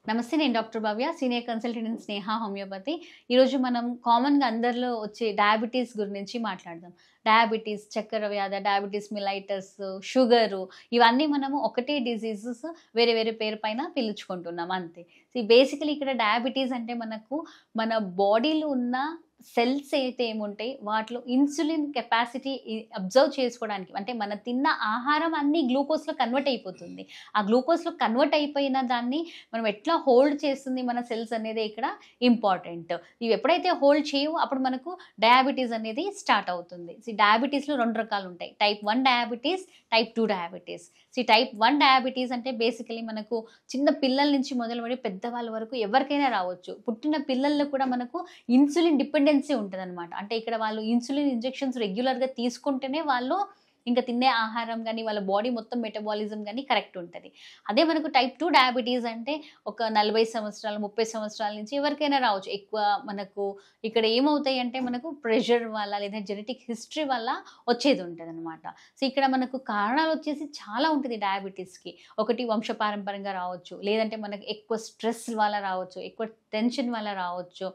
నమస్తే. నేను doctor Bhavya, senior consultant in Sneha homeopathy. ఈరోజు మనం కామన్‌గా అందరిలో వచ్చే డయాబెటీస్ గురించి మాట్లాడదాం. డయాబెటీస్, చక్కెర వ్యాధి, డయాబెటీస్ మిలైటస్, షుగరు ఇవన్నీ మనము ఒకటే డిసీజెస్ వేరే వేరే పేరు పైన పిలుచుకుంటున్నాం అంతే. బేసికల్లీ ఇక్కడ డయాబెటీస్ అంటే మనకు మన బాడీలో ఉన్న సెల్స్ అయితే ఏముంటాయి వాటిలో ఇన్సులిన్ కెపాసిటీ అబ్జర్వ్ చేసుకోవడానికి అంటే మన తిన్న ఆహారం అన్నీ గ్లూకోజ్‌లో కన్వర్ట్ అయిపోతుంది. ఆ గ్లూకోజ్‌లో కన్వర్ట్ అయిపోయిన దాన్ని మనం ఎట్లా హోల్డ్ చేస్తుంది మన సెల్స్ అనేది ఇక్కడ ఇంపార్టెంట్. ఇవి ఎప్పుడైతే హోల్డ్ చేయవో అప్పుడు మనకు డయాబెటీస్ అనేది స్టార్ట్ అవుతుంది. డయాబెటీస్‌లో 2 రకాలు ఉంటాయి. Type 1 diabetes, type 2 diabetes. Type 1 diabetes అంటే బేసికల్లీ మనకు చిన్న పిల్లల నుంచి మొదలుపడి పెద్దవాళ్ళ వరకు ఎవరికైనా రావచ్చు. పుట్టిన పిల్లల్లో కూడా మనకు ఇన్సులిన్ డిపెండెన్సీ ఉంటదనమాట. అంటే ఇక్కడ వాళ్ళు ఇన్సులిన్ ఇంజెక్షన్స్ రెగ్యులర్‌గా తీసుకుంటేనే వాళ్ళు ఇంక తినే ఆహారం గాని, వాళ్ళ బాడీ మొత్తం మెటబాలిజం గాని కరెక్ట్ ఉంటది. అదే మనకు టైప్ 2 డయాబెటీస్ అంటే ఒక 40 సంవత్సరాలు, 30 సంవత్సరాల నుంచి ఎవరికైనా రావచ్చు. ఎక్కువ మనకు ఇక్కడ ఏమవుతాయంటే మనకు ప్రెషర్ వల్ల లేదా జెనెటిక్ హిస్టరీ వల్ల వచ్చేది ఉంటదనమాట. ఇక్కడ మనకు కారణాలొచ్చేసి చాలా ఉంటది డయాబెటీస్‌కి. ఒకటి వంశపారంపర్యంగా రావచ్చు. లేదంటే మనకు ఎక్కువ స్ట్రెస్ వల్ల రావచ్చు. ఎక్కువ టెన్షన్ వల్ల రావచ్చు.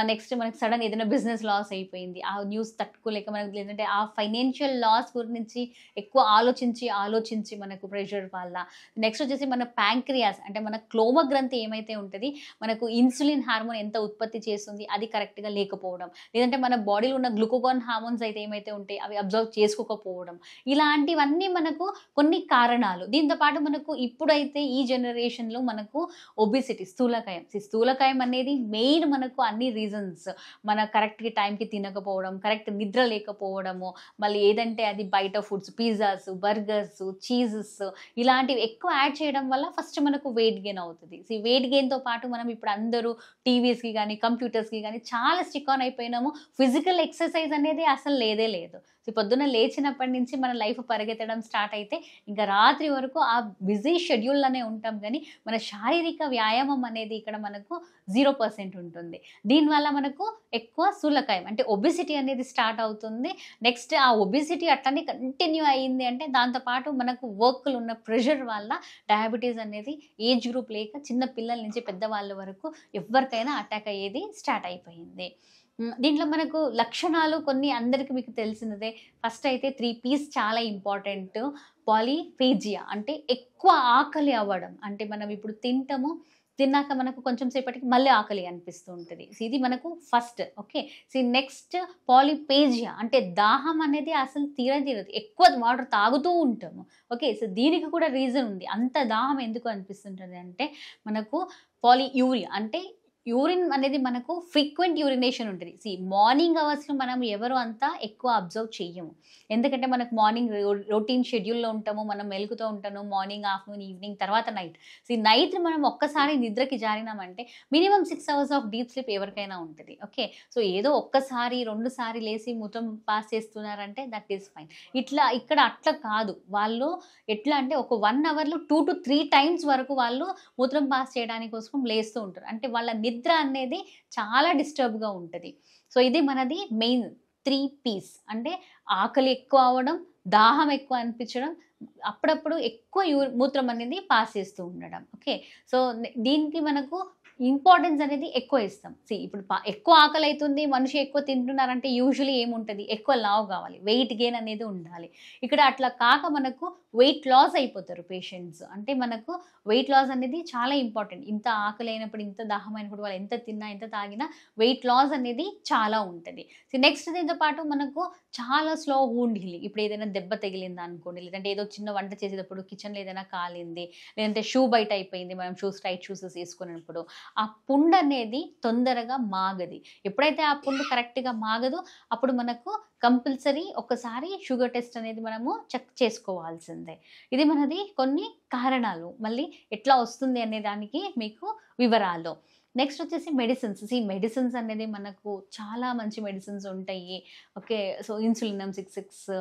నెక్స్ట్ మనకి సడెన్ ఏదైనా బిజినెస్ లాస్ అయిపోయింది. ఆ న్యూస్ తట్టుకోలేక మనకు లేదంటే ఆ ఫైనాన్షియల్ లాస్ గురించి ఎక్కువ ఆలోచించి మనకు ప్రెషర్ వల్ల. నెక్స్ట్ వచ్చేసి మన ప్యాంక్రియాస్ అంటే మన క్లోమ గ్రంథి ఏమైతే ఉంటది, మనకు ఇన్సులిన్ హార్మోన్ ఎంత ఉత్పత్తి చేస్తుంది అది కరెక్ట్‌గా లేకపోవడం. లేదంటే మన బాడీలో ఉన్న గ్లూకగోన్ హార్మోన్స్ అయితే ఏమైతే ఉంటాయి అవి అబ్జర్వ్ చేసుకోకపోవడం. ఇలాంటివన్నీ మనకు కొన్ని కారణాలు. దీంతో పాటు మనకు ఇప్పుడైతే ఈ జనరేషన్‌లో మనకు ఒబెసిటీ స్థూలకాయం. స్థూలకాయం అనేది మెయిన్ మనకు అన్ని రీజన్స్. మన కరెక్ట్‌గా టైంకి తినకపోవడం, కరెక్ట్ నిద్ర లేకపోవడము, మళ్ళీ ఏదంటే అది బయట ఫుడ్స్ పిజ్జాస్, బర్గర్స్, చీజెస్ ఇలాంటివి ఎక్కువ యాడ్ చేయడం వల్ల ఫస్ట్ మనకు వెయిట్ గెయిన్ అవుతది. వెయిట్ గెయిన్‌తో పాటు మనం ఇప్పుడు అందరూ టీవీస్‌కి గాని, కంప్యూటర్స్‌కి గాని చాలా స్టిక్ ఆన్ అయిపోయినాము. ఫిజికల్ ఎక్సర్‌సైజ్ అనేది అసలు లేదే లేదు. పొద్దున్న లేచినప్పటి నుంచి మన లైఫ్ పరిగెత్తడం స్టార్ట్ అయితే ఇంకా రాత్రి వరకు ఆ బిజీ షెడ్యూల్‌లోనే ఉంటాం గానీ, మన శారీరక వ్యాయామం అనేది ఇక్కడ మనకు 0% ఉంటుంది. దీనివల్ల మనకు ఎక్కువ స్థూలకాయం అంటే ఒబెసిటీ అనేది స్టార్ట్ అవుతుంది. నెక్స్ట్ ఆ ఒబెసిటీ అట్లనే కంటిన్యూ అయింది అంటే దాంతో పాటు మనకు వర్క్‌లో ఉన్న ప్రెషర్ వల్ల డయాబెటీస్ అనేది ఏజ్ గ్రూప్ లేక చిన్న పిల్లల నుంచి పెద్దవాళ్ళ వరకు ఎవ్వరికైనా అటాక్ అయ్యేది స్టార్ట్ అయిపోయింది. దీంట్లో మనకు లక్షణాలు కొన్ని అందరికి మీకు తెలిసినదే. ఫస్ట్ అయితే 3 పీస్ చాలా ఇంపార్టెంట్. పాలీఫేజియా అంటే ఎక్కువ ఆకలి అవ్వడం. అంటే మనం ఇప్పుడు తింటాము. తిన్నాక మనకు కొంచెం సేపటికి మళ్ళీ ఆకలి అనిపిస్తూ ఉంటది. ఇది మనకు ఫస్ట్. ఓకే. నెక్స్ట్ పాలీపేజియా అంటే దాహం అనేది అసలు తీరదు. ఎక్కువ వాటర్ తాగుతూ ఉంటాము. ఓకే. దీనికి కూడా రీజన్ ఉంది. అంత దాహం ఎందుకు అనిపిస్తుంటది అంటే మనకు పాలీయూరియా అంటే యూరిన్ అనేది మనకు ఫ్రీక్వెంట్ యూరినేషన్ ఉంటది. మార్నింగ్ అవర్స్‌లో మనం ఎవరు అంత ఎక్కువ అబ్జర్వ్ చెయ్యము. ఎందుకంటే మనకు మార్నింగ్ రొటీన్ షెడ్యూల్‌లో ఉంటాము. మనం మెలుకుతూ ఉంటాము. మార్నింగ్, ఆఫ్టర్‌నూన్, ఈవినింగ్ తర్వాత నైట్. నైట్ మనం ఒక్కసారి నిద్రకి జారినామంటే minimum 6 hours of deep sleep ఎవరికైనా ఉంటది. ఓకే. ఏదో ఒక్కసారి, 2 సారి లేసి మూత్రం పాస్ చేస్తున్నారంటే దట్ ఈస్ ఫైన్. ఇక్కడ అట్లా కాదు. వాళ్ళు ఎట్లా అంటే ఒక 1 అవర్‌లో 2-3 టైమ్స్ వరకు వాళ్ళు మూత్రం పాస్ చేయడానికి కోసం లేస్తూ ఉంటారు. అంటే వాళ్ళ నిద్ర అనేది చాలా డిస్టర్బ్‌గా ఉంటది. ఇది మనది మెయిన్ 3 పీస్. అంటే ఆకలి ఎక్కువ అవ్వడం, దాహం ఎక్కువ అనిపించడం, అప్పుడప్పుడు ఎక్కువ మూత్రం అనేది పాస్ చేస్తూ ఉండడం. ఓకే. దీనికి మనకు ఇంపార్టెన్స్ అనేది ఎక్కువ ఇస్తాం. ఇప్పుడు ఎక్కువ ఆకలైతుంది, మనిషి ఎక్కువ తింటున్నారంటే యూజువల్లీ ఏముంటది? ఎక్కువ లావు కావాలి. వెయిట్ గెయిన్ అనేది ఉండాలి. ఇక్కడ అట్లా కాక మనకు వెయిట్ లాస్ అయిపోతారు పేషెంట్స్. అంటే మనకు వెయిట్ లాస్ అనేది చాలా ఇంపార్టెంట్. ఇంత ఆకలైనప్పుడు, ఇంత దాహమైనప్పుడు వాళ్ళు ఎంత తిన్నా, ఎంత తాగినా వెయిట్ లాస్ అనేది చాలా ఉంటది. నెక్స్ట్ దీంతో పాటు మనకు చాలా స్లో వూండ్ హీలింగ్. ఇప్పుడు ఏదైనా దెబ్బ తగిలిందనుకోండి, లేదంటే ఏదో చిన్న వంట చేసేటప్పుడు కిచెన్‌లో ఏదైనా కాలింది, లేదంటే షూ బయట అయిపోయింది. మనం టైట్ షూస్ ఏసుకున్నప్పుడు ఆ పుండనేది తొందరగా మాగది. ఎప్పుడైతే ఆ పుండు కరెక్ట్‌గా మాగదో అప్పుడు మనకు కంపల్సరీ ఒకసారి షుగర్ టెస్ట్ అనేది మనము చెక్ చేసుకోవాల్సిందే. ఇది మనది కొన్ని కారణాలు. మళ్ళీ ఎట్లా వస్తుంది అనే దానికి మీకు వివరాలు. నెక్స్ట్ వచ్చేసి మెడిసిన్స్. మెడిసిన్స్ అనేది మనకు చాలా మంచి మెడిసిన్స్ ఉంటాయి. ఓకే. ఇన్సులినం 66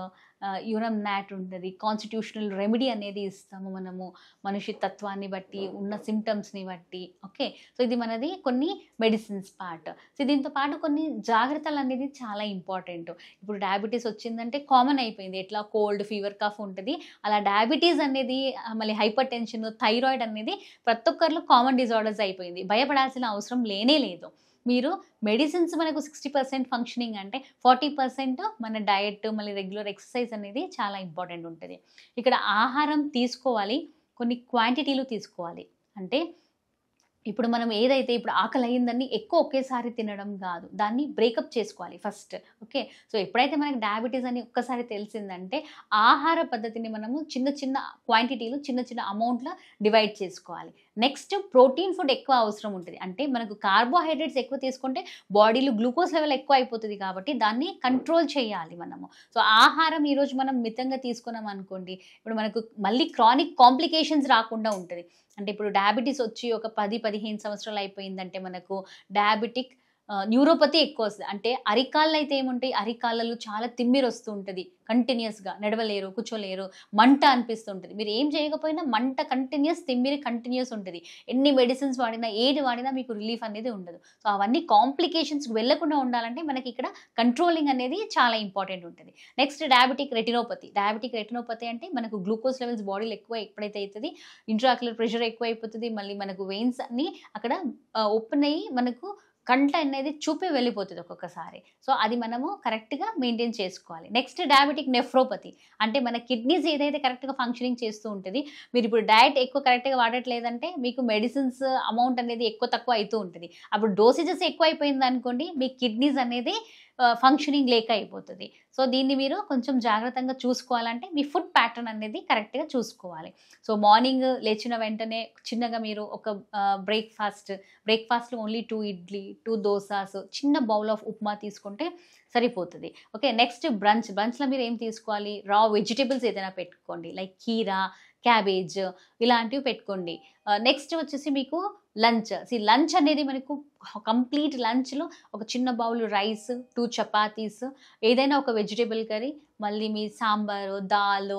యూరమ్ నాట్ ఉంటుంది, కాన్స్టిట్యూషనల్ రెమెడీ అనేది ఇస్తాము మనము మనిషి తత్వాన్ని బట్టి, ఉన్న సిమ్టమ్స్ని బట్టి. ఓకే, సో ఇది మనది కొన్ని మెడిసిన్స్ పార్ట్. సో దీంతో పాటు కొన్ని జాగ్రత్తలు అనేది చాలా ఇంపార్టెంట్. ఇప్పుడు డయాబెటీస్ వచ్చిందంటే కామన్ అయిపోయింది, ఎట్లా కోల్డ్, ఫీవర్, కఫ్ ఉంటుంది, అలా డయాబెటీస్ అనేది మళ్ళీ హైపర్ టెన్షన్, థైరాయిడ్ అనేది ప్రతి ఒక్కరిలో కామన్ డిజార్డర్స్ అయిపోయింది. భయపడాల్సిన అవసరం లేనే లేదు. మీరు మెడిసిన్స్ మనకు 60% ఫంక్షనింగ్ అంటే 40% మన డయట్, మళ్ళీ రెగ్యులర్ ఎక్సర్సైజ్ అనేది చాలా ఇంపార్టెంట్ ఉంటుంది. ఇక్కడ ఆహారం తీసుకోవాలి, కొన్ని క్వాంటిటీలు తీసుకోవాలి. అంటే ఇప్పుడు మనం ఏదైతే ఇప్పుడు ఆకలి అయిందని ఎక్కువ ఒకేసారి తినడం కాదు, దాన్ని బ్రేకప్ చేసుకోవాలి ఫస్ట్. ఓకే, సో ఎప్పుడైతే మనకి డయాబెటీస్ అని ఒక్కసారి తెలిసిందంటే ఆహార పద్ధతిని మనము చిన్న చిన్న క్వాంటిటీలు, చిన్న చిన్న అమౌంట్లో డివైడ్ చేసుకోవాలి. నెక్స్ట్ ప్రోటీన్ ఫుడ్ ఎక్కువ అవసరం ఉంటుంది. అంటే మనకు కార్బోహైడ్రేట్స్ ఎక్కువ తీసుకుంటే బాడీలో గ్లూకోజ్ లెవెల్ ఎక్కువ అయిపోతుంది కాబట్టి దాన్ని కంట్రోల్ చేయాలి మనము. సో ఆహారం ఈరోజు మనం మితంగా తీసుకున్నాం అనుకోండి, ఇప్పుడు మనకు మళ్ళీ క్రానిక్ కాంప్లికేషన్స్ రాకుండా ఉంటుంది. అంటే ఇప్పుడు డయాబెటీస్ వచ్చి ఒక 10-15 సంవత్సరాలు అయిపోయిందంటే మనకు డయాబెటిక్ న్యూరోపతి ఎక్కువ వస్తుంది. అంటే అరికాళ్ళు అయితే ఏముంటాయి, అరికాళ్ళలో చాలా తిమ్మిరి వస్తూ ఉంటుంది, కంటిన్యూస్గా నడవలేరు, కూర్చోలేరు, మంట అనిపిస్తుంటుంది. మీరు ఏం చేయకపోయినా మంట కంటిన్యూస్, తిమ్మిరి కంటిన్యూస్ ఉంటుంది. ఎన్ని మెడిసిన్స్ వాడినా, ఏది వాడినా మీకు రిలీఫ్ అనేది ఉండదు. సో అవన్నీ కాంప్లికేషన్స్కి వెళ్లకుండా ఉండాలంటే మనకి ఇక్కడ కంట్రోలింగ్ అనేది చాలా ఇంపార్టెంట్ ఉంటుంది. Next diabetic retinopathy. Diabetic retinopathy అంటే మనకు గ్లూకోజ్ లెవెల్స్ బాడీలో ఎక్కువ ఎప్పుడైతే అవుతుంది, ఇంట్రాక్యులర్ ప్రెషర్ ఎక్కువ అయిపోతుంది, మళ్ళీ మనకు వెయిన్స్ అన్ని అక్కడ ఓపెన్ అయ్యి మనకు కంట అనేది చూపి వెళ్ళిపోతుంది ఒక్కొక్కసారి. సో అది మనము కరెక్ట్గా మెయింటైన్ చేసుకోవాలి. Next diabetic nephropathy. అంటే మన కిడ్నీస్ ఏదైతే కరెక్ట్గా ఫంక్షనింగ్ చేస్తూ ఉంటుంది, మీరు ఇప్పుడు డయట్ ఎక్కువ కరెక్ట్గా వాడట్లేదంటే మీకు మెడిసిన్స్ అమౌంట్ అనేది ఎక్కువ తక్కువ అవుతూ ఉంటుంది. అప్పుడు డోసేజెస్ ఎక్కువ అయిపోయింది అనుకోండి, మీ కిడ్నీస్ అనేది ఫంక్షనింగ్ లేక అయిపోతుంది. సో దీన్ని మీరు కొంచెం జాగ్రత్తగా చూసుకోవాలంటే మీ ఫుడ్ ప్యాటర్న్ అనేది కరెక్ట్గా చూసుకోవాలి. సో మార్నింగ్ లేచిన వెంటనే చిన్నగా మీరు ఒక బ్రేక్ఫాస్ట్లో ఓన్లీ 2 ఇడ్లీ, 2 దోసాస్, చిన్న బౌల్ ఆఫ్ ఉప్మా తీసుకుంటే సరిపోతుంది. ఓకే, నెక్స్ట్ బ్రంచ్లో మీరు ఏం తీసుకోవాలి, రా వెజిటేబుల్స్ ఏదైనా పెట్టుకోండి, లైక్ కీరా, క్యాబేజ్ ఇలాంటివి పెట్టుకోండి. నెక్స్ట్ వచ్చేసి మీకు లంచ్ అనేది మనకు కంప్లీట్ లంచ్లో ఒక చిన్న బౌల్ రైస్, 2 చపాతీస్, ఏదైనా ఒక వెజిటేబుల్ కర్రీ, మళ్ళీ మీ సాంబారు, దాల్,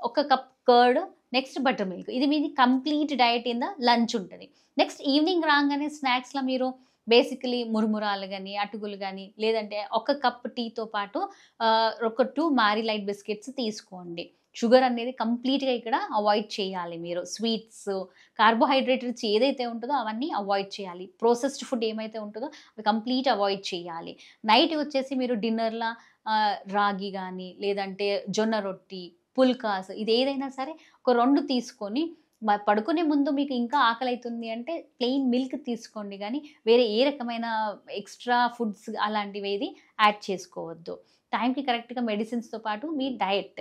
ఒక cup curd, next butter milk. ఇది మీది complete diet in the lunch ఉంటుంది. నెక్స్ట్ ఈవినింగ్ రాగానే స్నాక్స్లో మీరు బేసికలీ మురుమురాలు కానీ, అటుకులు కానీ, లేదంటే ఒక కప్ టీతో పాటు ఒక 2 మారీ లైట్ బిస్కెట్స్ తీసుకోండి. షుగర్ అనేది కంప్లీట్గా ఇక్కడ అవాయిడ్ చేయాలి. మీరు స్వీట్స్, కార్బోహైడ్రేట్స్ ఏదైతే ఉంటుందో అవన్నీ అవాయిడ్ చేయాలి. ప్రాసెస్డ్ ఫుడ్ ఏమైతే ఉంటుందో అవి కంప్లీట్ అవాయిడ్ చేయాలి. నైట్ వచ్చేసి మీరు డిన్నర్లో రాగి కానీ, లేదంటే జొన్న రొట్టి, పుల్కాస్, ఇది ఏదైనా సరే ఒక 2 తీసుకొని పడుకునే ముందు మీకు ఇంకా ఆకలి అవుతుంది అంటే ప్లెయిన్ మిల్క్ తీసుకోండి, కానీ వేరే ఏ రకమైన ఎక్స్ట్రా ఫుడ్స్ అలాంటివి ఏది యాడ్ చేసుకోవద్దు. టైంకి కరెక్ట్గా మెడిసిన్స్తో పాటు మీ డయట్,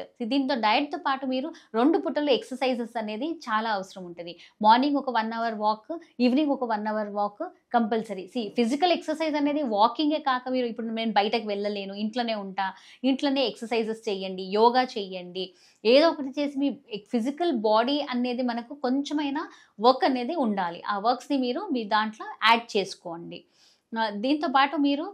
డయట్తో పాటు మీరు 2 పూటలు ఎక్సర్సైజెస్ అనేది చాలా అవసరం ఉంటుంది. మార్నింగ్ ఒక 1 అవర్ వాక్, ఈవినింగ్ ఒక 1 hour walk compulsory. Physical exercise అనేది వాకింగే కాక, మీరు ఇప్పుడు నేను బయటకు వెళ్ళలేను, ఇంట్లోనే ఉంటా, ఇంట్లోనే ఎక్సర్సైజెస్ చేయండి, యోగా చేయండి, ఏదో ఒకటి చేసి మీ ఫిజికల్ బాడీ అనేది మనకు కొంచెమైనా వర్క్ అనేది ఉండాలి. ఆ వర్క్స్ని మీరు మీ దాంట్లో యాడ్ చేసుకోండి. దీంతో పాటు మీరు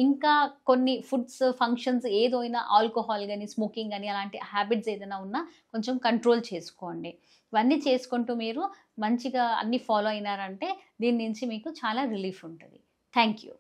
ఇంకా కొన్ని ఫుడ్స్, ఫంక్షన్స్ ఏదైనా ఆల్కహాల్ కానీ, స్మోకింగ్ కానీ అలాంటి హ్యాబిట్స్ ఏదైనా ఉన్నా కొంచెం కంట్రోల్ చేసుకోండి. ఇవన్నీ చేసుకుంటూ మీరు మంచిగా అన్నీ ఫాలో అయినారంటే దీని నుంచి మీకు చాలా రిలీఫ్ ఉంటుంది. Thank you.